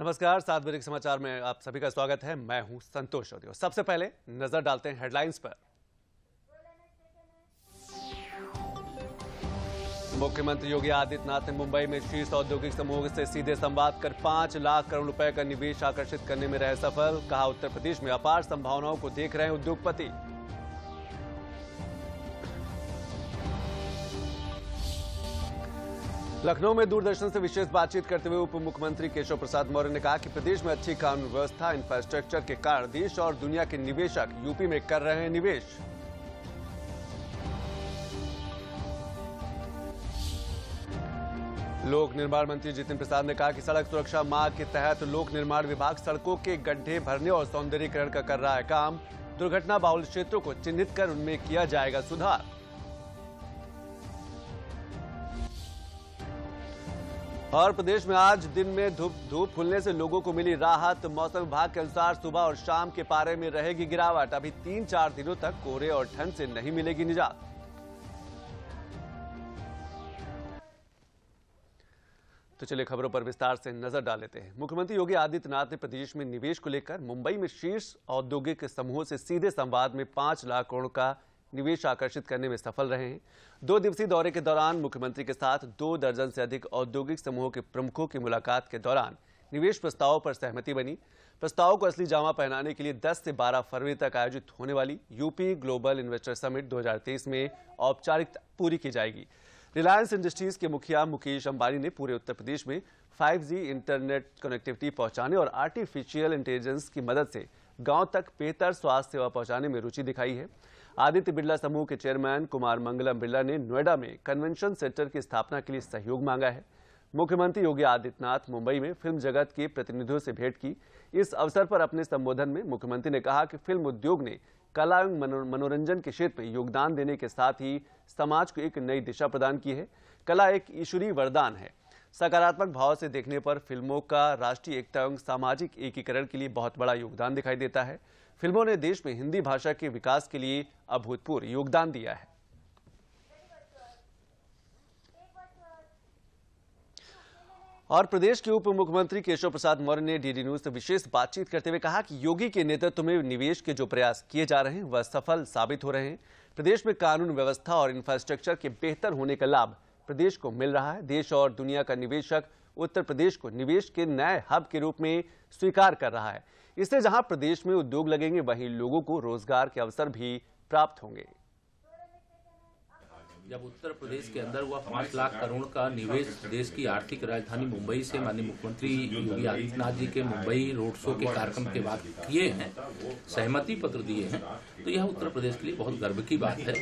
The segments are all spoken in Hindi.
नमस्कार, 7 बजे के समाचार में आप सभी का स्वागत है। मैं हूं संतोष और सबसे पहले नजर डालते हैं हेडलाइंस पर। मुख्यमंत्री योगी आदित्यनाथ ने मुंबई में शीर्ष औद्योगिक समूह से सीधे संवाद कर 5 लाख करोड़ रुपए का निवेश आकर्षित करने में रहे सफल। कहा, उत्तर प्रदेश में अपार संभावनाओं को देख रहे हैं उद्योगपति। लखनऊ में दूरदर्शन से विशेष बातचीत करते हुए उप मुख्यमंत्री केशव प्रसाद मौर्य ने कहा कि प्रदेश में अच्छी कानून व्यवस्था, इंफ्रास्ट्रक्चर के कारण देश और दुनिया के निवेशक यूपी में कर रहे हैं निवेश। लोक निर्माण मंत्री जितिन प्रसाद ने कहा कि सड़क सुरक्षा माह के तहत लोक निर्माण विभाग सड़कों के गड्ढे भरने और सौंदर्यीकरण का कर रहा है काम। दुर्घटना बाहुल क्षेत्रों को चिन्हित कर उनमें किया जाएगा सुधार। और प्रदेश में आज दिन में धूप खुलने से लोगों को मिली राहत। मौसम विभाग के अनुसार सुबह और शाम के पारे में रहेगी गिरावट। अभी 3-4 दिनों तक कोहरे और ठंड से नहीं मिलेगी निजात। तो चलिए खबरों पर विस्तार से नजर डाल लेते हैं। मुख्यमंत्री योगी आदित्यनाथ ने प्रदेश में निवेश को लेकर मुंबई में शीर्ष औद्योगिक समूहों से सीधे संवाद में 5 लाख करोड़ का निवेश आकर्षित करने में सफल रहे हैं। 2 दिवसीय दौरे के दौरान मुख्यमंत्री के साथ 2 दर्जन से अधिक औद्योगिक समूहों के प्रमुखों की मुलाकात के दौरान निवेश प्रस्तावों पर सहमति बनी। प्रस्तावों को असली जामा पहनाने के लिए 10 से 12 फरवरी तक आयोजित होने वाली यूपी ग्लोबल इन्वेस्टर समिट 2023 में औपचारिकता पूरी की जाएगी। रिलायंस इंडस्ट्रीज के मुखिया मुकेश अंबानी ने पूरे उत्तर प्रदेश में 5G इंटरनेट कनेक्टिविटी पहुंचाने और आर्टिफिशियल इंटेलिजेंस की मदद से गांव तक बेहतर स्वास्थ्य सेवा पहुंचाने में रुचि दिखाई है। आदित्य बिरला समूह के चेयरमैन कुमार मंगलम बिरला ने नोएडा में कन्वेंशन सेंटर की स्थापना के लिए सहयोग मांगा है। मुख्यमंत्री योगी आदित्यनाथ मुंबई में फिल्म जगत के प्रतिनिधियों से भेंट की। इस अवसर पर अपने संबोधन में मुख्यमंत्री ने कहा कि फिल्म उद्योग ने कला एवं मनोरंजन के क्षेत्र में योगदान देने के साथ ही समाज को एक नई दिशा प्रदान की है। कला एक ईश्वरीय वरदान है। सकारात्मक भाव से देखने पर फिल्मों का राष्ट्रीय एकता एवं सामाजिक एकीकरण के लिए बहुत बड़ा योगदान दिखाई देता है। फिल्मों ने देश में हिंदी भाषा के विकास के लिए अभूतपूर्व योगदान दिया है। और प्रदेश के उप मुख्यमंत्री केशव प्रसाद मौर्य ने डीडी न्यूज से विशेष बातचीत करते हुए कहा कि योगी के नेतृत्व में निवेश के जो प्रयास किए जा रहे हैं वह सफल साबित हो रहे हैं। प्रदेश में कानून व्यवस्था और इंफ्रास्ट्रक्चर के बेहतर होने का लाभ प्रदेश को मिल रहा है। देश और दुनिया का निवेशक उत्तर प्रदेश को निवेश के नए हब के रूप में स्वीकार कर रहा है। इससे जहां प्रदेश में उद्योग लगेंगे वहीं लोगों को रोजगार के अवसर भी प्राप्त होंगे। जब उत्तर प्रदेश के अंदर हुआ 5 लाख करोड़ का निवेश देश की आर्थिक राजधानी मुंबई से माननीय मुख्यमंत्री योगी आदित्यनाथ जी के मुंबई रोड शो के कार्यक्रम के बाद किए हैं, सहमति पत्र दिए हैं, तो यह उत्तर प्रदेश के लिए बहुत गर्व की बात है।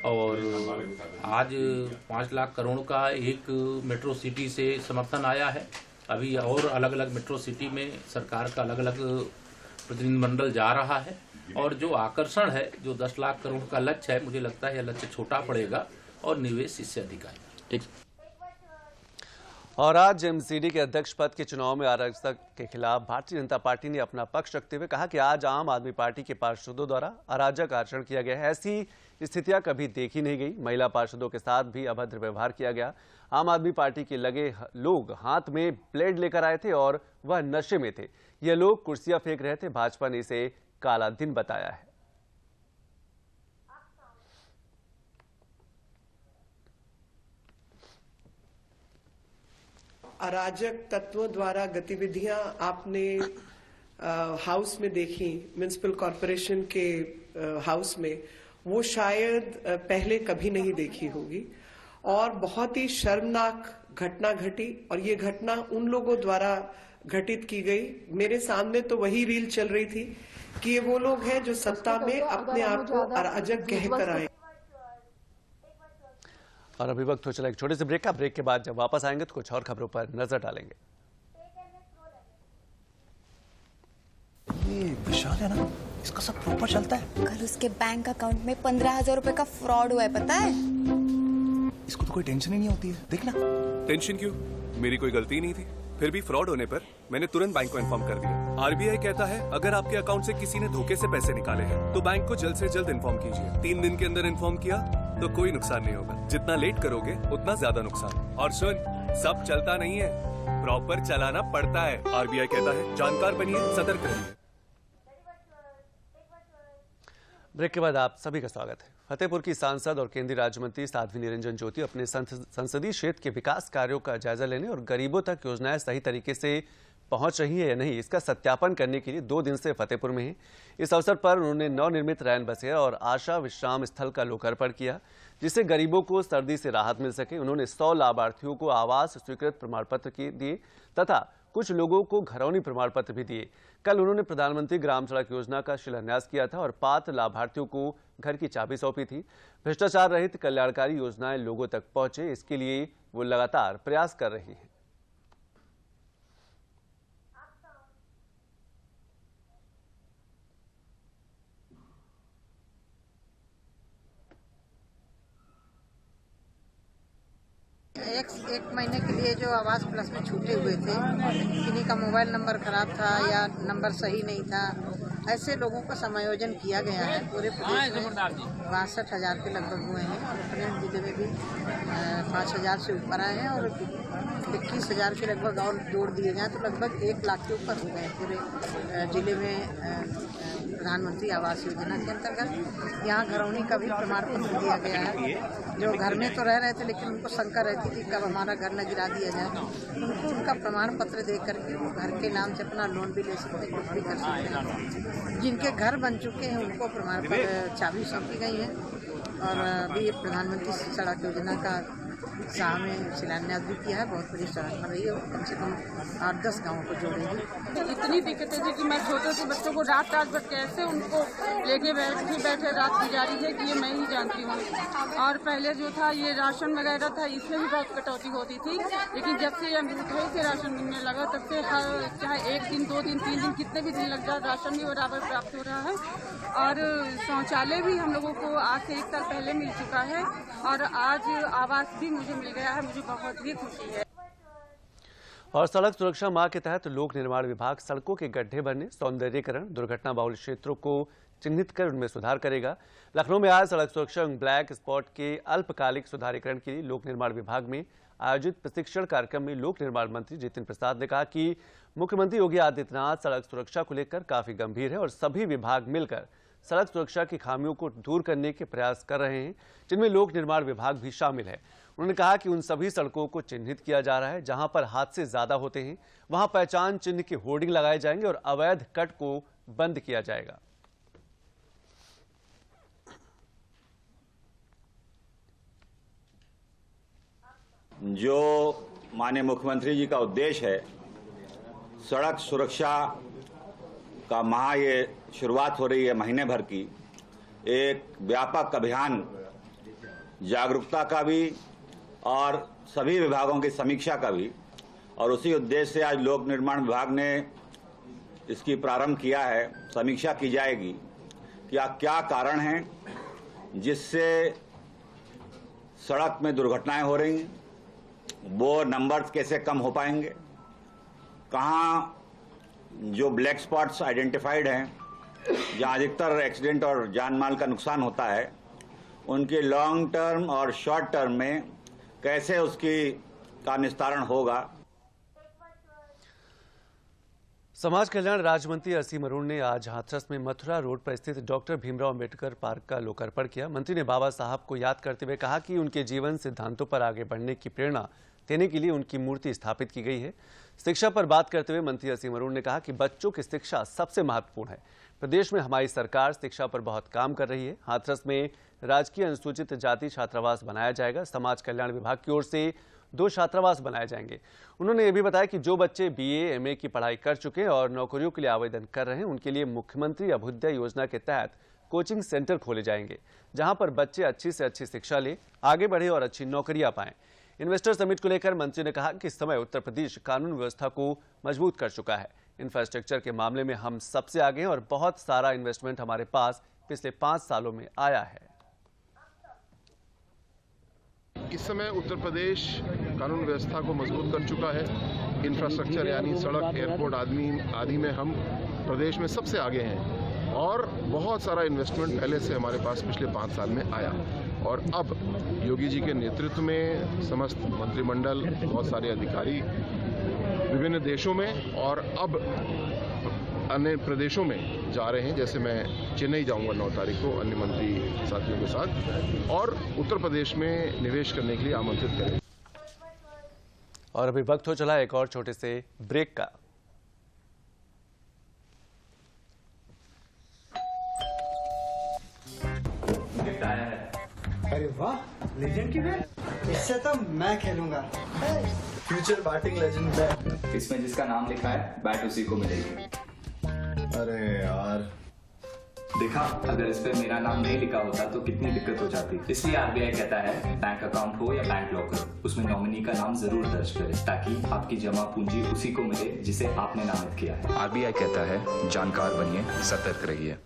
और आज 5 लाख करोड़ का एक मेट्रो सिटी से समर्थन आया है। अभी और अलग अलग मेट्रो सिटी में सरकार का अलग अलग प्रतिनिधिमंडल जा रहा है। और जो आकर्षण है, जो 10 लाख करोड़ का लक्ष्य है, मुझे लगता है यह लक्ष्य छोटा पड़ेगा और निवेश इससे अधिक आएगा। और आज एमसीडी के अध्यक्ष पद के चुनाव में अराजकता के खिलाफ भारतीय जनता पार्टी ने अपना पक्ष रखते हुए कहा कि आज आम आदमी पार्टी के पार्षदों द्वारा अराजक आचरण किया गया है। ऐसी स्थितियां कभी देखी नहीं गई। महिला पार्षदों के साथ भी अभद्र व्यवहार किया गया। आम आदमी पार्टी के लगे लोग हाथ में ब्लेड लेकर आए थे और वह नशे में थे। ये लोग कुर्सियां फेंक रहे थे। भाजपा ने इसे काला दिन बताया है। अराजक तत्वों द्वारा गतिविधियां आपने हाउस में देखी, म्युनिसिपल कॉरपोरेशन के हाउस में, वो शायद पहले कभी नहीं देखी होगी और बहुत ही शर्मनाक घटना घटी। और ये घटना उन लोगों द्वारा घटित की गई। मेरे सामने तो वही रील चल रही थी कि ये वो लोग हैं जो सत्ता में अपने आप को अराजक कहकर आए। और अभी वक्त हो चला एक छोटे से ब्रेक का। ब्रेक के बाद जब वापस आएंगे तो कुछ और खबरों पर नजर डालेंगे। ये विशाल है ना, इसका सब प्रॉपर चलता है। कल उसके बैंक अकाउंट में 15,000 रुपए का फ्रॉड हुआ है, पता है? इसको तो कोई टेंशन ही नहीं होती है। देखना। टेंशन क्यों? मेरी कोई गलती नहीं थी। फिर भी फ्रॉड होने पर मैंने तुरंत बैंक को इन्फॉर्म कर दिया। आरबीआई कहता है अगर आपके अकाउंट से किसी ने धोखे से पैसे निकाले हैं तो बैंक को जल्द से जल्द इन्फॉर्म कीजिए। 3 दिन के अंदर इन्फॉर्म किया तो कोई नुकसान नहीं होगा, जितना लेट करोगे उतना ज्यादा नुकसान। और सुन, सब चलता नहीं है, प्रॉपर चलाना पड़ता है। आरबीआई कहता है जानकार बनिए, सतर्क रहिए। ब्रेक के बाद आप सभी का स्वागत है। फतेहपुर की सांसद और केंद्रीय राज्य मंत्री साध्वी निरंजन ज्योति अपने संसदीय क्षेत्र के विकास कार्यों का जायजा लेने और गरीबों तक योजनाएं सही तरीके से पहुंच रही है या नहीं, इसका सत्यापन करने के लिए 2 दिन से फतेहपुर में हैं। इस अवसर पर उन्होंने नवनिर्मित रैन बसेरा और आशा विश्राम स्थल का लोकार्पण किया, जिससे गरीबों को सर्दी से राहत मिल सके। उन्होंने 100 लाभार्थियों को आवास स्वीकृत प्रमाण पत्र दिए तथा कुछ लोगों को घरौनी प्रमाण पत्र भी दिए। कल उन्होंने प्रधानमंत्री ग्राम सड़क योजना का शिलान्यास किया था और पात्र लाभार्थियों को घर की चाबी सौंपी थी। भ्रष्टाचार रहित कल्याणकारी योजनाएं लोगों तक पहुंचे, इसके लिए वो लगातार प्रयास कर रही हैं। एक महीने के लिए जो आवास प्लस में छूटे हुए थे, किन्हीं का मोबाइल नंबर खराब था या नंबर सही नहीं था, ऐसे लोगों का समायोजन किया गया है। पूरे प्रदेश में 62,000 के लगभग हुए हैं और अपने जिले में भी 5,000 से ऊपर आए हैं और 21,000 के लगभग और जोड़ दिए जाएँ तो लगभग 1 लाख के ऊपर हो गए पूरे जिले में। प्रधानमंत्री आवास योजना के अंतर्गत यहाँ घरौनी का भी प्रमाण पत्र दिया गया है। जो घर में तो रह रहे थे लेकिन उनको शंका रहती थी कब हमारा घर न गिरा दिया जाए, उनको उनका प्रमाण पत्र दे करके वो घर के नाम से अपना लोन भी ले सकते हैं, कुछ भी कर सकते हैं। जिनके घर बन चुके हैं उनको प्रमाण पत्र चाबी सौंपी गई है और अभी प्रधानमंत्री सड़क योजना का शाह में शिलान्यास भी किया है। बहुत बड़ी सड़क बन रही है, कम से कम 8-10 गाँवों को जोड़ेगी। इतनी दिक्कतें थी कि मैं छोटे से बच्चों को रात भर कैसे उनको लेके बैठे रात गुजारी है कि ये मैं ही जानती हूँ। और पहले जो था ये राशन वगैरह था, इसमें भी बहुत कटौती होती थी, लेकिन जब से ये अंगूठे से राशन मिलने लगा तब से चाहे 1 दिन 2 दिन 3 दिन कितने भी दिन लग जाए राशन भी बराबर प्राप्त हो रहा है। और शौचालय भी हम लोगों को आज से 1 साल पहले मिल चुका है और आज आवास भी मुझे मिल गया है, मुझे बहुत ही खुशी है। और सड़क सुरक्षा माह के तहत लोक निर्माण विभाग सड़कों के गड्ढे भरने, सौंदर्यीकरण, दुर्घटना बहुल क्षेत्रों को चिन्हित कर उनमें सुधार करेगा। लखनऊ में आज सड़क सुरक्षा एवं ब्लैक स्पॉट के अल्पकालिक सुधारीकरण के लिए लोक निर्माण विभाग में आयोजित प्रशिक्षण कार्यक्रम में लोक निर्माण मंत्री जितिन प्रसाद ने कहा कि मुख्यमंत्री योगी आदित्यनाथ सड़क सुरक्षा को लेकर काफी गंभीर है और सभी विभाग मिलकर सड़क सुरक्षा की खामियों को दूर करने के प्रयास कर रहे हैं, जिनमें लोक निर्माण विभाग भी शामिल है। उन्होंने कहा कि उन सभी सड़कों को चिन्हित किया जा रहा है जहां पर हादसे ज्यादा होते हैं, वहां पहचान चिन्ह के होर्डिंग लगाए जाएंगे और अवैध कट को बंद किया जाएगा। जो माननीय मुख्यमंत्री जी का उद्देश्य है, सड़क सुरक्षा का माह ये शुरुआत हो रही है महीने भर की, एक व्यापक अभियान जागरूकता का भी और सभी विभागों की समीक्षा का भी, और उसी उद्देश्य से आज लोक निर्माण विभाग ने इसकी प्रारंभ किया है। समीक्षा की जाएगी कि क्या कारण हैं जिससे सड़क में दुर्घटनाएं हो रही हैं, वो नंबर्स कैसे कम हो पाएंगे, कहाँ जो ब्लैक स्पॉट्स आइडेंटिफाइड हैं जहाँ अधिकतर एक्सीडेंट और जान माल का नुकसान होता है, उनके लॉन्ग टर्म और शॉर्ट टर्म में कैसे उसकी का निस्तारण होगा। समाज कल्याण राज्य मंत्री असीम अरुण ने आज हाथरस में मथुरा रोड पर स्थित डॉक्टर भीमराव अंबेडकर पार्क का लोकार्पण किया। मंत्री ने बाबा साहब को याद करते हुए कहा कि उनके जीवन सिद्धांतों पर आगे बढ़ने की प्रेरणा देने के लिए उनकी मूर्ति स्थापित की गई है। शिक्षा पर बात करते हुए मंत्री असीम अरुण ने कहा कि बच्चों की शिक्षा सबसे महत्वपूर्ण है। प्रदेश में हमारी सरकार शिक्षा पर बहुत काम कर रही है। हाथरस में राजकीय अनुसूचित जाति छात्रावास बनाया जाएगा। समाज कल्याण विभाग की ओर से 2 छात्रावास बनाए जाएंगे। उन्होंने ये भी बताया कि जो बच्चे BA, MA की पढ़ाई कर चुके हैं और नौकरियों के लिए आवेदन कर रहे हैं, उनके लिए मुख्यमंत्री अभ्युदय योजना के तहत कोचिंग सेंटर खोले जाएंगे, जहां पर बच्चे अच्छी से अच्छी शिक्षा ले, आगे बढ़े और अच्छी नौकरियां पाएं। इन्वेस्टर समिट को लेकर मंत्री ने कहा कि इस समय उत्तर प्रदेश कानून व्यवस्था को मजबूत कर चुका है। इंफ्रास्ट्रक्चर के मामले में हम सबसे आगे हैं और बहुत सारा इन्वेस्टमेंट हमारे पास पिछले 5 सालों में आया है। इस समय उत्तर प्रदेश कानून व्यवस्था को मजबूत कर चुका है। इंफ्रास्ट्रक्चर यानी सड़क, एयरपोर्ट आदि में हम प्रदेश में सबसे आगे हैं और बहुत सारा इन्वेस्टमेंट पहले से हमारे पास पिछले 5 साल में आया और अब योगी जी के नेतृत्व में समस्त मंत्रिमंडल, बहुत सारे अधिकारी विभिन्न देशों में और अब अन्य प्रदेशों में जा रहे हैं। जैसे मैं चेन्नई जाऊंगा 9 तारीख को अन्य मंत्री साथियों के साथ और उत्तर प्रदेश में निवेश करने के लिए आमंत्रित करें। और अभी वक्त हो चला एक और छोटे से ब्रेक का। अरे वाह, लेजेंड की बैट, इससे तो मैं खेलूंगा। Future batting legend bat. इसमें जिसका नाम लिखा है बैट उसी को मिलेगी। अरे यार, देखा, अगर इस पे मेरा नाम नहीं लिखा होता तो कितनी दिक्कत हो जाती। इसलिए आरबीआई कहता है बैंक अकाउंट हो या बैंक लॉकर, उसमें नॉमिनी का नाम जरूर दर्ज करें ताकि आपकी जमा पूंजी उसी को मिले जिसे आपने नामित किया है। आरबीआई कहता है जानकार बनिए, सतर्क रहिए।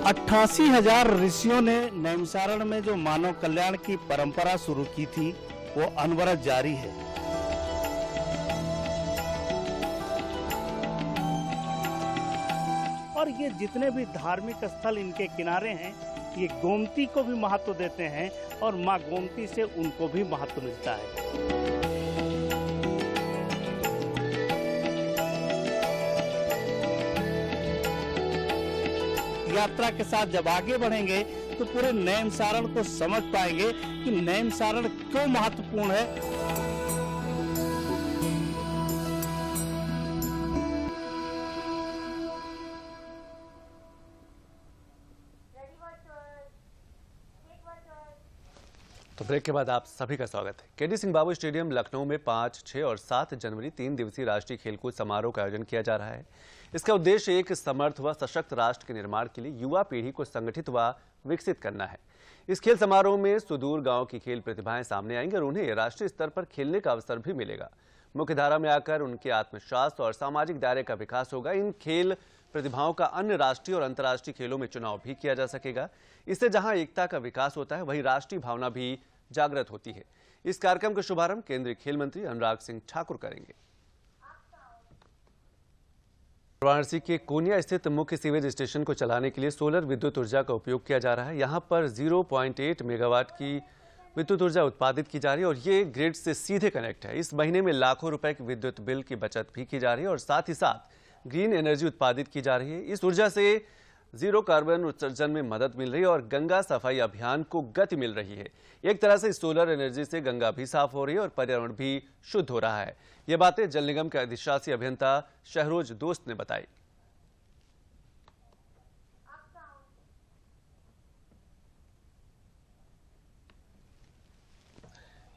88,000 ऋषियों ने नैमिषारण्य में जो मानव कल्याण की परंपरा शुरू की थी वो अनवरत जारी है। और ये जितने भी धार्मिक स्थल इनके किनारे हैं, ये गोमती को भी महत्व देते हैं और माँ गोमती से उनको भी महत्व मिलता है। यात्रा के साथ जब आगे बढ़ेंगे तो पूरे नैमिषारण्य को समझ पाएंगे कि नैमिषारण्य क्यों महत्वपूर्ण है। तो ब्रेक के बाद आप सभी का स्वागत है। केडी सिंह बाबू स्टेडियम लखनऊ में 5, 6 और 7 जनवरी 3 दिवसीय राष्ट्रीय खेलकूद समारोह का आयोजन किया जा रहा है। इसका उद्देश्य एक समर्थ व सशक्त राष्ट्र के निर्माण के लिए युवा पीढ़ी को संगठित व विकसित करना है। इस खेल समारोह में सुदूर गांव की खेल प्रतिभाएं सामने आएंगी और उन्हें राष्ट्रीय स्तर पर खेलने का अवसर भी मिलेगा। मुख्य धारा में आकर उनके आत्मविश्वास और सामाजिक दायरे का विकास होगा। इन खेल प्रतिभाओं का अन्य राष्ट्रीय और अंतर्राष्ट्रीय खेलों में चुनाव भी किया जा सकेगा। इससे जहां एकता का विकास होता है, वहीं राष्ट्रीय भावना भी जागृत होती है। इस कार्यक्रम का शुभारंभ केंद्रीय खेल मंत्री अनुराग सिंह ठाकुर करेंगे। वाराणसी के कोनिया स्थित मुख्य सीवेज स्टेशन को चलाने के लिए सोलर विद्युत ऊर्जा का उपयोग किया जा रहा है। यहां पर 0.8 मेगावाट की विद्युत ऊर्जा उत्पादित की जा रही है और ये ग्रिड से सीधे कनेक्ट है। इस महीने में लाखों रुपए की विद्युत बिल की बचत भी की जा रही है और साथ ही साथ ग्रीन एनर्जी उत्पादित की जा रही है। इस ऊर्जा से जीरो कार्बन उत्सर्जन में मदद मिल रही है और गंगा सफाई अभियान को गति मिल रही है। एक तरह से सोलर एनर्जी से गंगा भी साफ हो रही है और पर्यावरण भी शुद्ध हो रहा है। ये बातें जल निगम के अधिशासी अभियंता शहरोज दोस्त ने बताई।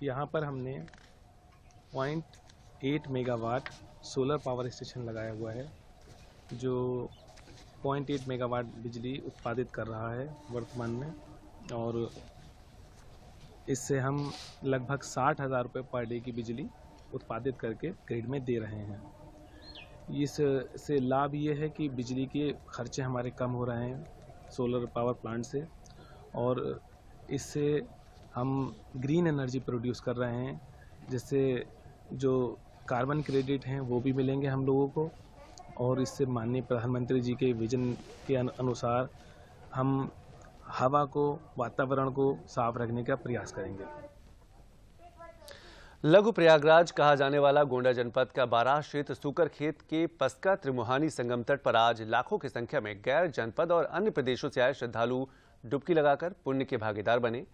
यहाँ पर हमने 0.8 मेगावाट सोलर पावर स्टेशन लगाया हुआ है जो 0.8 मेगावाट बिजली उत्पादित कर रहा है वर्तमान में, और इससे हम लगभग 60,000 रुपये पर डे की बिजली उत्पादित करके ग्रिड में दे रहे हैं। इससे लाभ ये है कि बिजली के खर्चे हमारे कम हो रहे हैं सोलर पावर प्लांट से, और इससे हम ग्रीन एनर्जी प्रोड्यूस कर रहे हैं, जिससे जो कार्बन क्रेडिट हैं वो भी मिलेंगे हम लोगों को, और इससे माननीय प्रधानमंत्री जी के विजन के अनुसार हम हवा को, वातावरण को साफ रखने का प्रयास करेंगे। लघु प्रयागराज कहा जाने वाला गोंडा जनपद का बाराह क्षेत्र सूकर खेत के पस्का त्रिमुहानी संगम तट पर आज लाखों की संख्या में गैर जनपद और अन्य प्रदेशों से आए श्रद्धालु डुबकी लगाकर पुण्य के भागीदार बने।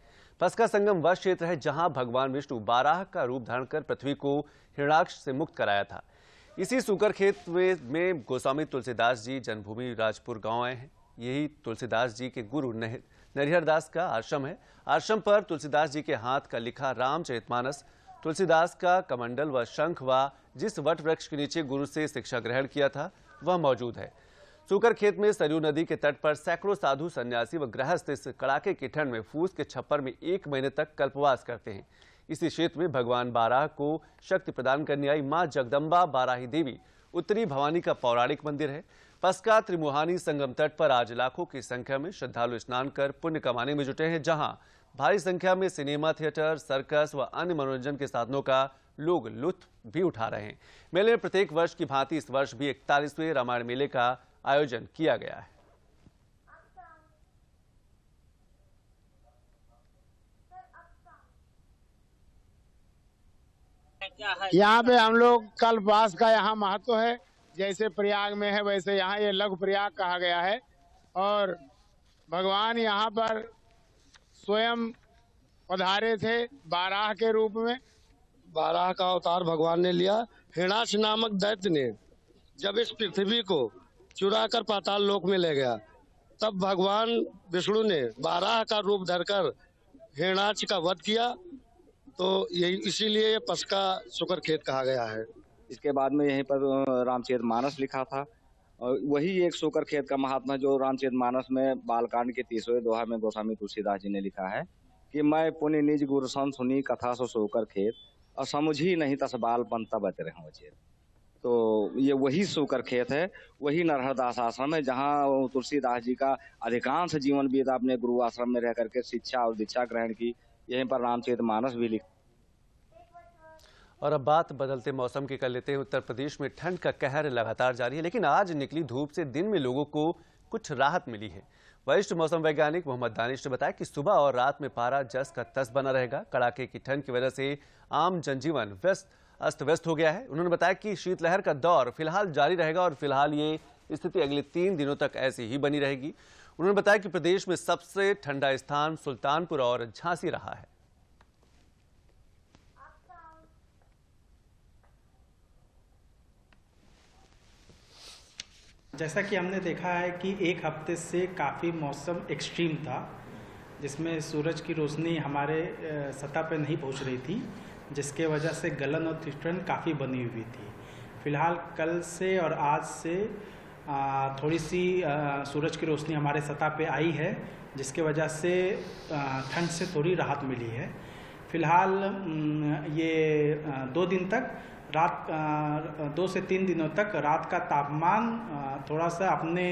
पस्का संगम वह क्षेत्र है जहां भगवान विष्णु बाराह का रूप धारण कर पृथ्वी को हिरण्याक्ष से मुक्त कराया था। इसी सूकर खेत में गोस्वामी तुलसीदास जी जन्मभूमि राजपुर गांव आए हैं। यही तुलसीदास जी के गुरु नरिहर दास का आश्रम है। आश्रम पर तुलसीदास जी के हाथ का लिखा रामचरितमानस, तुलसीदास का कमंडल व शंख व जिस वट वृक्ष के नीचे गुरु से शिक्षा ग्रहण किया था वह मौजूद है। सूकर खेत में सरयू नदी के तट पर सैकड़ों साधु सन्यासी व गृहस्थ इस कड़ाके की ठंड में फूस के छप्पर में 1 महीने तक कल्पवास करते हैं। इसी क्षेत्र में भगवान बाराह को शक्ति प्रदान करने आई मां जगदम्बा बाराही देवी उत्तरी भवानी का पौराणिक मंदिर है। पस्का त्रिमुहानी संगम तट पर आज लाखों की संख्या में श्रद्धालु स्नान कर पुण्य कमाने में जुटे हैं, जहां भारी संख्या में सिनेमा, थिएटर, सर्कस व अन्य मनोरंजन के साधनों का लोग लुत्फ भी उठा रहे हैं। मेले में प्रत्येक वर्ष की भांति इस वर्ष भी 41वें रामायण मेले का आयोजन किया गया है। यहाँ पे हम लोग कल्पवास का यहाँ महत्व है, जैसे प्रयाग में है वैसे यहाँ ये लघु प्रयाग कहा गया है। और भगवान यहाँ पर स्वयं पधारे थे बाराह के रूप में। बाराह का अवतार भगवान ने लिया। हिरणाक्ष नामक दैत्य ने जब इस पृथ्वी को चुरा कर पाताल लोक में ले गया, तब भगवान विष्णु ने बाराह का रूप धरकर हिरणाक्ष का वध किया। तो यही इसीलिए ये पस्का शुक्र खेत कहा गया है। इसके बाद में यहीं पर रामचरितमानस लिखा था, और वही एक शुक्र खेत का महात्मा जो रामचरितमानस में बालकांड के 30वें दोहा में गोस्वामी तुलसीदास जी ने लिखा है कि मैं पुण्य निज गुरु सन सुनी कथा सो शुक्र खेत और समझी नहीं तस बाल पंता बच रहे चेत। तो ये वही शुक्र खेत है, वही नरहरदास आश्रम है जहाँ तुलसीदास जी का अधिकांश जीवन बीता अपने गुरु आश्रम में रह करके शिक्षा और दीक्षा ग्रहण की। यहीं पर रामचरितमानस भी लिखा। और अब बात बदलते मौसम की कर लेते हैं। उत्तर प्रदेश में ठंड का कहर लगातार जारी है, लेकिन आज निकली धूप से दिन में लोगों को कुछ राहत मिली है। वरिष्ठ मौसम वैज्ञानिक मोहम्मद दानिश ने बताया कि सुबह और रात में पारा जस का तस बना रहेगा। कड़ाके की ठंड की वजह से आम जनजीवन अस्त व्यस्त हो गया है। उन्होंने बताया कि शीतलहर का दौर फिलहाल जारी रहेगा और फिलहाल ये स्थिति अगले 3 दिनों तक ऐसी ही बनी रहेगी। उन्होंने बताया कि प्रदेश में सबसे ठंडा स्थान सुल्तानपुर और झांसी रहा है। जैसा कि हमने देखा है कि एक हफ्ते से काफ़ी मौसम एक्सट्रीम था, जिसमें सूरज की रोशनी हमारे सतह पर नहीं पहुंच रही थी, जिसके वजह से गलन और ठिठुरन काफ़ी बनी हुई थी। फिलहाल कल से और आज से थोड़ी सी सूरज की रोशनी हमारे सतह पे आई है, जिसके वजह से ठंड से थोड़ी राहत मिली है। फिलहाल ये 2 दिन तक रात 2 से 3 दिनों तक रात का तापमान थोड़ा सा अपने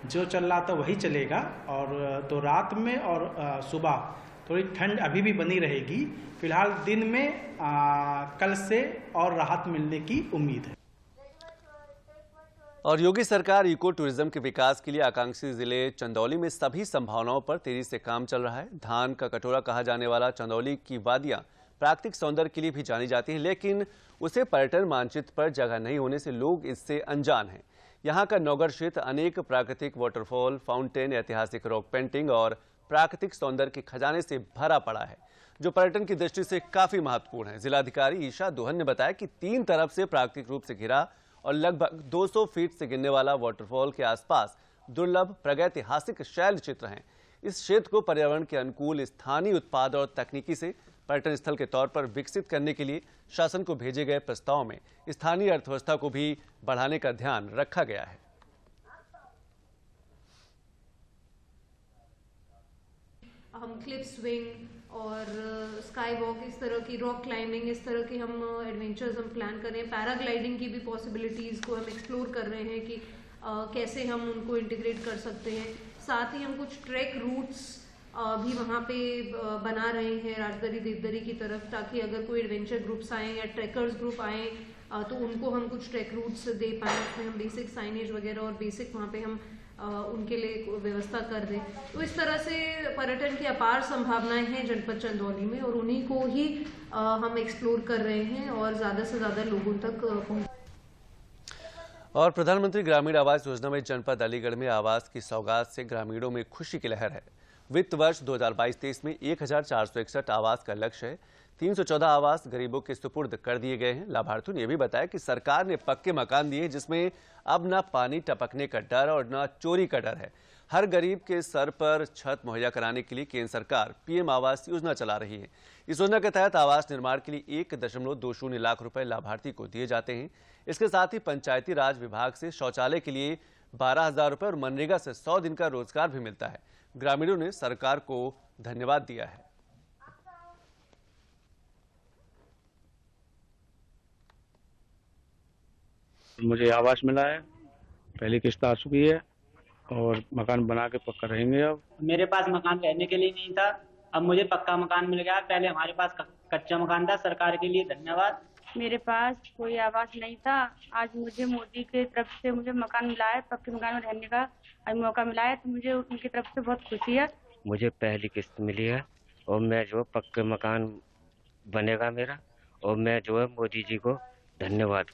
जो चल रहा था वही चलेगा, और तो रात में और सुबह थोड़ी ठंड अभी भी बनी रहेगी। फिलहाल दिन में कल से और राहत मिलने की उम्मीद है। और योगी सरकार इको टूरिज्म के विकास के लिए आकांक्षी जिले चंदौली में सभी संभावनाओं पर तेजी से काम चल रहा है। धान का कटोरा कहा जाने वाला चंदौली की वादियां प्राकृतिक सौंदर्य के लिए भी जानी जाती है, लेकिन उसे पर्यटन मानचित्र पर जगह नहीं होने से लोग इससे अनजान हैं। यहाँ का नौगढ़ क्षेत्र अनेक प्राकृतिक वाटरफॉल, फाउंटेन, ऐतिहासिक रॉक पेंटिंग और प्राकृतिक सौंदर्य के खजाने से भरा पड़ा है, जो पर्यटन की दृष्टि से काफी महत्वपूर्ण है। जिलाधिकारी ईशा दोहन ने बताया कि 3 तरफ से प्राकृतिक रूप से घिरा और लगभग 200 फीट से गिरने वाला वाटरफॉल के आसपास दुर्लभ प्रागैतिहासिक शैल चित्र हैं। इस क्षेत्र को पर्यावरण के अनुकूल स्थानीय उत्पाद और तकनीकी से पर्यटन स्थल के तौर पर विकसित करने के लिए शासन को भेजे गए प्रस्ताव में स्थानीय अर्थव्यवस्था को भी बढ़ाने का ध्यान रखा गया है। हम क्लिप स्विंग और स्काई वॉक, इस तरह की रॉक क्लाइंबिंग, इस तरह की हम एडवेंचर्स हम प्लान कर रहे हैं। पैराग्लाइडिंग की भी पॉसिबिलिटीज़ को हम एक्सप्लोर कर रहे हैं कि कैसे हम उनको इंटीग्रेट कर सकते हैं। साथ ही हम कुछ ट्रैक रूट्स भी वहाँ पे बना रहे हैं राजदरी देवदरी की तरफ, ताकि अगर कोई एडवेंचर ग्रुप्स आए या ट्रैकर्स ग्रुप आए तो उनको हम कुछ ट्रैक रूट्स दे पाएँ। उसमें हम बेसिक साइनेज वगैरह और बेसिक वहाँ पे हम उनके लिए व्यवस्था कर दें। तो इस तरह से पर्यटन की अपार संभावनाएं हैं जनपद चंदौली में, और उन्हीं को ही हम एक्सप्लोर कर रहे हैं और ज़्यादा से ज़्यादा लोगों तक पहुँच। और प्रधानमंत्री ग्रामीण आवास योजना में जनपद अलीगढ़ में आवास की सौगात से ग्रामीणों में खुशी की लहर है। वित्त वर्ष 2022-23 में 1461 आवास का लक्ष्य है। 314 आवास गरीबों के सुपुर्द कर दिए गए हैं। लाभार्थियों ने यह भी बताया कि सरकार ने पक्के मकान दिए, जिसमें अब न पानी टपकने का डर और न चोरी का डर है। हर गरीब के सर पर छत मुहैया कराने के लिए केंद्र सरकार पीएम आवास योजना चला रही है। इस योजना के तहत आवास निर्माण के लिए 1.20 लाख रुपए लाभार्थी को दिए जाते हैं। इसके साथ ही पंचायती राज विभाग से शौचालय के लिए 12,000 रुपए और मनरेगा से 100 दिन का रोजगार भी मिलता है। ग्रामीणों ने सरकार को धन्यवाद दिया है। मुझे आवास मिला है पहली किस्त आ चुकी है और मकान बना के पक्का रहेंगे। अब मेरे पास मकान रहने के लिए नहीं था, अब मुझे पक्का मकान मिल गया। पहले हमारे पास कच्चा मकान था। सरकार के लिए धन्यवाद। मेरे पास कोई आवास नहीं था, आज मुझे मोदी की तरफ से मुझे मकान मिला है, पक्के मकान में रहने का आज मौका मिला है, तो मुझे उनकी तरफ से बहुत खुशी है। मुझे पहली किस्त मिली है और मैं जो पक्के मकान बनेगा मेरा, और मैं जो है मोदी जी को धन्यवाद।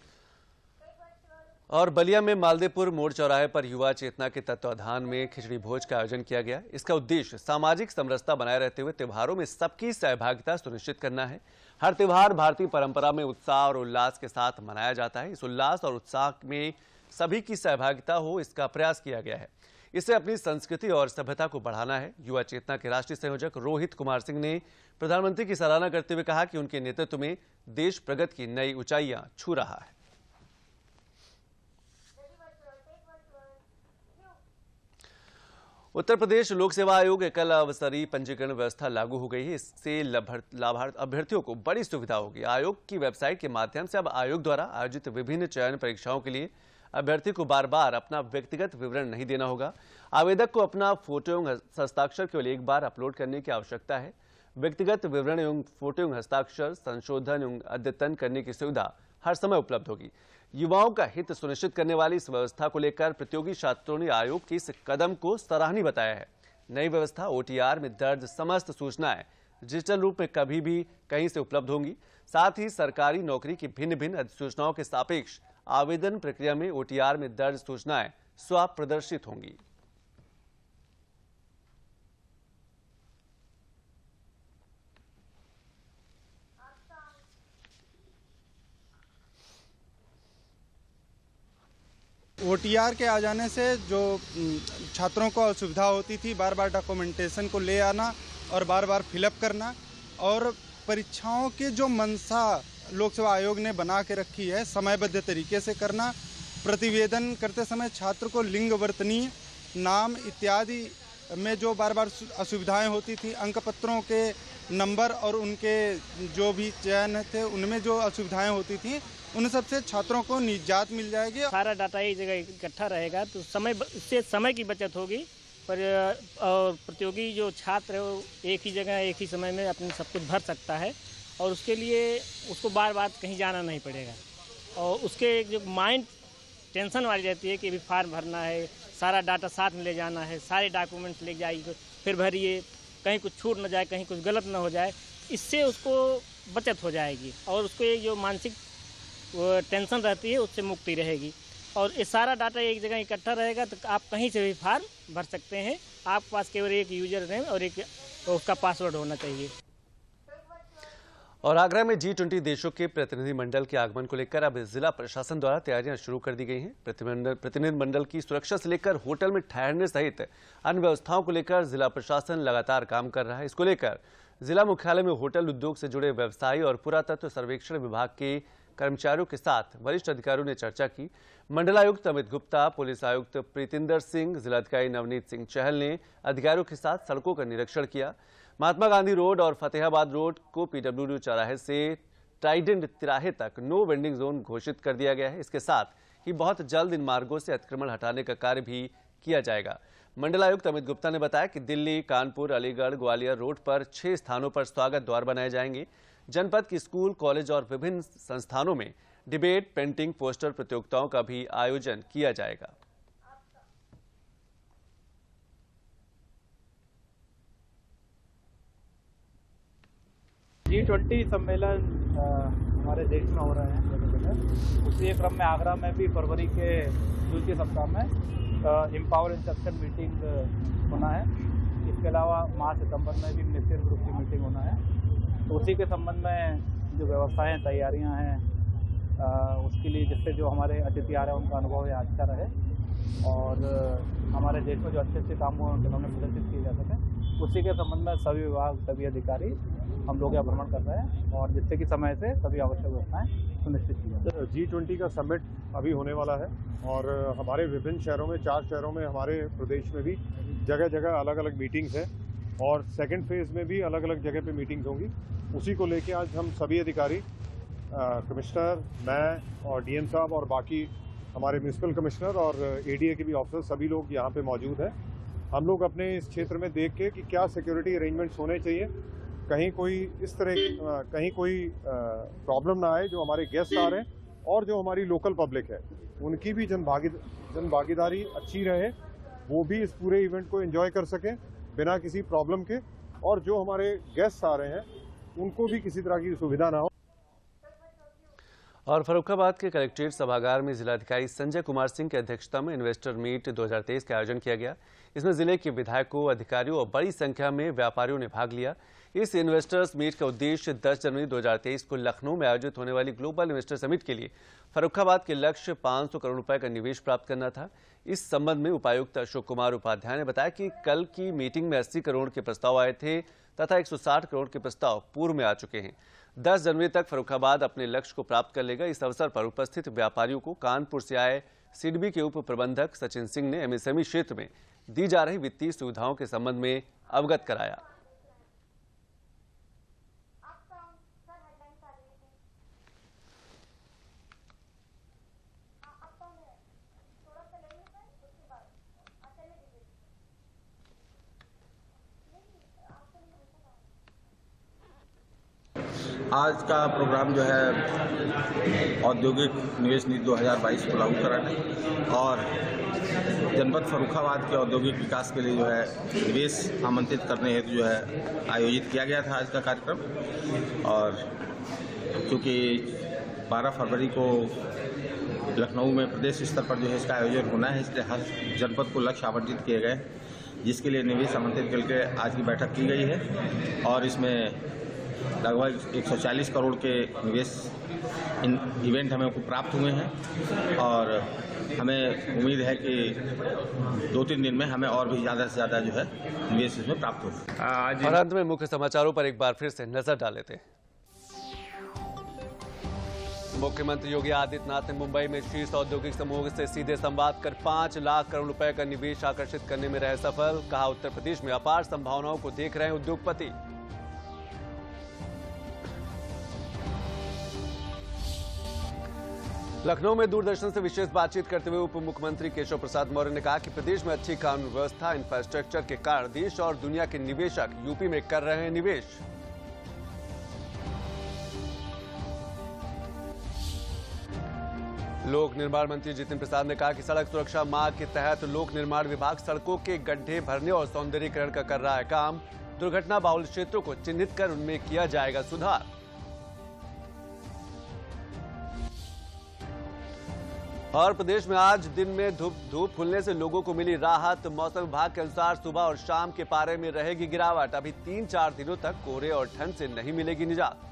और बलिया में मालदेपुर मोड़ चौराहे पर युवा चेतना के तत्वाधान में खिचड़ी भोज का आयोजन किया गया। इसका उद्देश्य सामाजिक समरसता बनाए रहते हुए त्योहारों में सबकी सहभागिता सुनिश्चित करना है। हर त्योहार भारतीय परंपरा में उत्साह और उल्लास के साथ मनाया जाता है। इस उल्लास और उत्साह में सभी की सहभागिता हो, इसका प्रयास किया गया है। इसे अपनी संस्कृति और सभ्यता को बढ़ाना है। युवा चेतना के राष्ट्रीय संयोजक रोहित कुमार सिंह ने प्रधानमंत्री की सराहना करते हुए कहा कि उनके नेतृत्व में देश प्रगति की नई ऊंचाइयां छू रहा है। उत्तर प्रदेश लोक सेवा आयोग एकल अवसरी पंजीकरण व्यवस्था लागू हो गई है। इससे अभ्यर्थियों को बड़ी सुविधा होगी। आयोग की वेबसाइट के माध्यम से अब आयोग द्वारा आयोजित विभिन्न चयन परीक्षाओं के लिए अभ्यर्थी को बार बार अपना व्यक्तिगत विवरण नहीं देना होगा। आवेदक को अपना फोटो एवं हस्ताक्षर केवल एक बार अपलोड करने की आवश्यकता है। व्यक्तिगत विवरण एवं फोटो एवं हस्ताक्षर संशोधन एवं अद्यतन करने की सुविधा हर समय उपलब्ध होगी। युवाओं का हित सुनिश्चित करने वाली इस व्यवस्था को लेकर प्रतियोगी छात्रों ने आयोग के इस कदम को सराहनीय बताया है। नई व्यवस्था ओटीआर में दर्ज समस्त सूचनाएं डिजिटल रूप में कभी भी कहीं से उपलब्ध होंगी। साथ ही सरकारी नौकरी की भिन्न भिन्न अधिसूचनाओं के सापेक्ष आवेदन प्रक्रिया में ओटीआर में दर्ज सूचनाएं स्व प्रदर्शित होंगी। ओटीआर के आ जाने से जो छात्रों को असुविधा होती थी, बार बार डॉक्यूमेंटेशन को ले आना और बार बार फिलअप करना, और परीक्षाओं के जो मंशा लोक सेवा आयोग ने बना के रखी है समयबद्ध तरीके से करना, प्रतिवेदन करते समय छात्र को लिंग वर्तनीय नाम इत्यादि में जो बार बार असुविधाएं होती थी, अंक पत्रों के नंबर और उनके जो भी चयन थे उनमें जो असुविधाएं होती थी, उन सब से छात्रों को निजात मिल जाएगी। सारा डाटा एक जगह इकट्ठा रहेगा तो इससे समय की बचत होगी, पर और प्रतियोगी जो छात्र है वो एक ही जगह एक ही समय में अपने सब कुछ भर सकता है, और उसके लिए उसको बार बार कहीं जाना नहीं पड़ेगा। और उसके जो माइंड टेंशन वाली रहती है कि अभी फार्म भरना है, सारा डाटा साथ में ले जाना है, सारे डॉक्यूमेंट्स ले जाइए, फिर भरिए, कहीं कुछ छूट न जाए, कहीं कुछ गलत न हो जाए, इससे उसको बचत हो जाएगी और उसको एक जो मानसिक टेंशन रहती है उससे मुक्ति रहेगी। और ये सारा डाटा एक जगह इकट्ठा रहेगा तो आप कहीं से भी फार्म भर सकते हैं। आपके पास केवल एक यूजर नेम और एक उसका पासवर्ड होना चाहिए। और आगरा में G20 देशों के प्रतिनिधिमंडल के आगमन को लेकर अब जिला प्रशासन द्वारा तैयारियां शुरू कर दी गई हैं। प्रतिनिधिमंडल की सुरक्षा से लेकर होटल में ठहरने सहित अन्य व्यवस्थाओं को लेकर जिला प्रशासन लगातार काम कर रहा है। इसको लेकर जिला मुख्यालय में होटल उद्योग से जुड़े व्यवसायी और पुरातत्व सर्वेक्षण विभाग के कर्मचारियों के साथ वरिष्ठ अधिकारियों ने चर्चा की। मंडलायुक्त अमित गुप्ता, पुलिस आयुक्त प्रीतिंदर सिंह, जिलाधिकारी नवनीत सिंह चहल ने अधिकारियों के साथ सड़कों का निरीक्षण किया। महात्मा गांधी रोड और फतेहाबाद रोड को PWD चौराहे से ट्राइडेंट तिराहे तक नो वेंडिंग जोन घोषित कर दिया गया है। इसके साथ ही बहुत जल्द इन मार्गों से अतिक्रमण हटाने का कार्य भी किया जाएगा। मंडलायुक्त अमित गुप्ता ने बताया कि दिल्ली, कानपुर, अलीगढ़, ग्वालियर रोड पर 6 स्थानों पर स्वागत द्वार बनाए जाएंगे। जनपद के स्कूल, कॉलेज और विभिन्न संस्थानों में डिबेट, पेंटिंग, पोस्टर प्रतियोगिताओं का भी आयोजन किया जाएगा। G20 सम्मेलन हमारे देश में हो रहे हैं जगह जगह। उसी क्रम में आगरा में भी फरवरी के द्वितीय सप्ताह में एम्पावर इंस्ट्रक्शन मीटिंग होना है। इसके अलावा माह सितंबर में भी मिनिस्ट्रियल ग्रुप की मीटिंग होना है। तो उसी के संबंध में जो व्यवस्थाएं, तैयारियां हैं उसके लिए, जिससे जो हमारे अतिथि आ रहे हैं उनका अनुभव है अच्छा रहे और हमारे देश में जो अच्छे अच्छे काम हुए उनके सामने प्रदर्शित किए जा सकें, उसी के संबंध में सभी विभाग, सभी अधिकारी हम लोग यहाँ भ्रमण कर रहे हैं और जिससे कि समय से सभी आवश्यक व्यवस्थाएं सुनिश्चित की जाए। G20 का समिट अभी होने वाला है और हमारे विभिन्न शहरों में, 4 शहरों में, हमारे प्रदेश में भी जगह जगह अलग अलग मीटिंग्स हैं और सेकंड फेज़ में भी अलग अलग जगह पे मीटिंग्स होंगी। उसी को लेके आज हम सभी अधिकारी, कमिश्नर, मैं और DM साहब और बाकी हमारे म्यूनिसिपल कमिश्नर और एडीए के भी ऑफिसर सभी लोग यहाँ पे मौजूद हैं। हम लोग अपने इस क्षेत्र में देख के कि क्या सिक्योरिटी अरेंजमेंट्स होने चाहिए, कहीं कोई इस तरह कहीं कोई प्रॉब्लम ना आए। जो हमारे गेस्ट आ रहे हैं और जो हमारी लोकल पब्लिक है उनकी भी जनभागीदारी अच्छी रहे, वो भी इस पूरे इवेंट को एंजॉय कर सकें बिना किसी प्रॉब्लम के, और जो हमारे गेस्ट आ रहे हैं उनको भी किसी तरह की सुविधा ना हो। और फर्रुखाबाद के कलेक्ट्रेट सभागार में जिलाधिकारी संजय कुमार सिंह की अध्यक्षता में इन्वेस्टर मीट 2023 का आयोजन किया गया। इसमें जिले के विधायकों, अधिकारियों और बड़ी संख्या में व्यापारियों ने भाग लिया। इस इन्वेस्टर्स मीट का उद्देश्य 10 जनवरी 2023 को लखनऊ में आयोजित होने वाली ग्लोबल इन्वेस्टर समिट के लिए फर्रुखाबाद के लक्ष्य 500 करोड़ रुपए का निवेश प्राप्त करना था। इस संबंध में उपायुक्त अशोक कुमार उपाध्याय ने बताया कि कल की मीटिंग में 80 करोड़ के प्रस्ताव आए थे तथा 160 करोड़ के प्रस्ताव पूर्व में आ चुके हैं। 10 जनवरी तक फर्रुखाबाद अपने लक्ष्य को प्राप्त कर लेगा। इस अवसर पर उपस्थित व्यापारियों को कानपुर से आए सिडबी के उप प्रबंधक सचिन सिंह ने एमएसएमई क्षेत्र में दी जा रही वित्तीय सुविधाओं के संबंध में अवगत कराया। आज का प्रोग्राम जो है औद्योगिक निवेश नीति 2022 को लागू कराने और जनपद फर्रुखाबाद के औद्योगिक विकास के लिए जो है निवेश आमंत्रित करने हेतु जो है आयोजित किया गया था आज का कार्यक्रम। और क्योंकि 12 फरवरी को लखनऊ में प्रदेश स्तर पर जो है इसका आयोजन होना है, इसलिए हर जनपद को लक्ष्य आवंटित किए गए, जिसके लिए निवेश आमंत्रित करके आज की बैठक की गई है। और इसमें लगभग 140 करोड़ के निवेश इन इवेंट हमें को प्राप्त हुए हैं और हमें उम्मीद है कि 2-3 दिन में हमें और भी ज़्यादा से ज़्यादा जो है निवेश इसमें प्राप्त होगा। और अंत में मुख्य समाचारों पर एक बार फिर से नजर डाल लेते हैं। मुख्यमंत्री योगी आदित्यनाथ ने मुंबई में शीर्ष औद्योगिक समूहों से सीधे संवाद कर 5 लाख करोड़ रुपए का निवेश आकर्षित करने में रहे सफल। कहा, उत्तर प्रदेश में अपार संभावनाओं को देख रहे हैं उद्योगपति। लखनऊ में दूरदर्शन से विशेष बातचीत करते हुए उप मुख्यमंत्री केशव प्रसाद मौर्य ने कहा कि प्रदेश में अच्छी कानून व्यवस्था, इंफ्रास्ट्रक्चर के कारण देश और दुनिया के निवेशक यूपी में कर रहे हैं निवेश। लोक निर्माण मंत्री जितिन प्रसाद ने कहा कि सड़क सुरक्षा माह के तहत लोक निर्माण विभाग सड़कों के गड्ढे भरने और सौंदर्यीकरण का कर रहा है काम। दुर्घटना बाहुल क्षेत्रों को चिन्हित कर उनमें किया जाएगा सुधार। और प्रदेश में आज दिन में धूप खुलने से लोगों को मिली राहत। मौसम विभाग के अनुसार सुबह और शाम के पारे में रहेगी गिरावट। अभी 3-4 दिनों तक कोहरे और ठंड से नहीं मिलेगी निजात।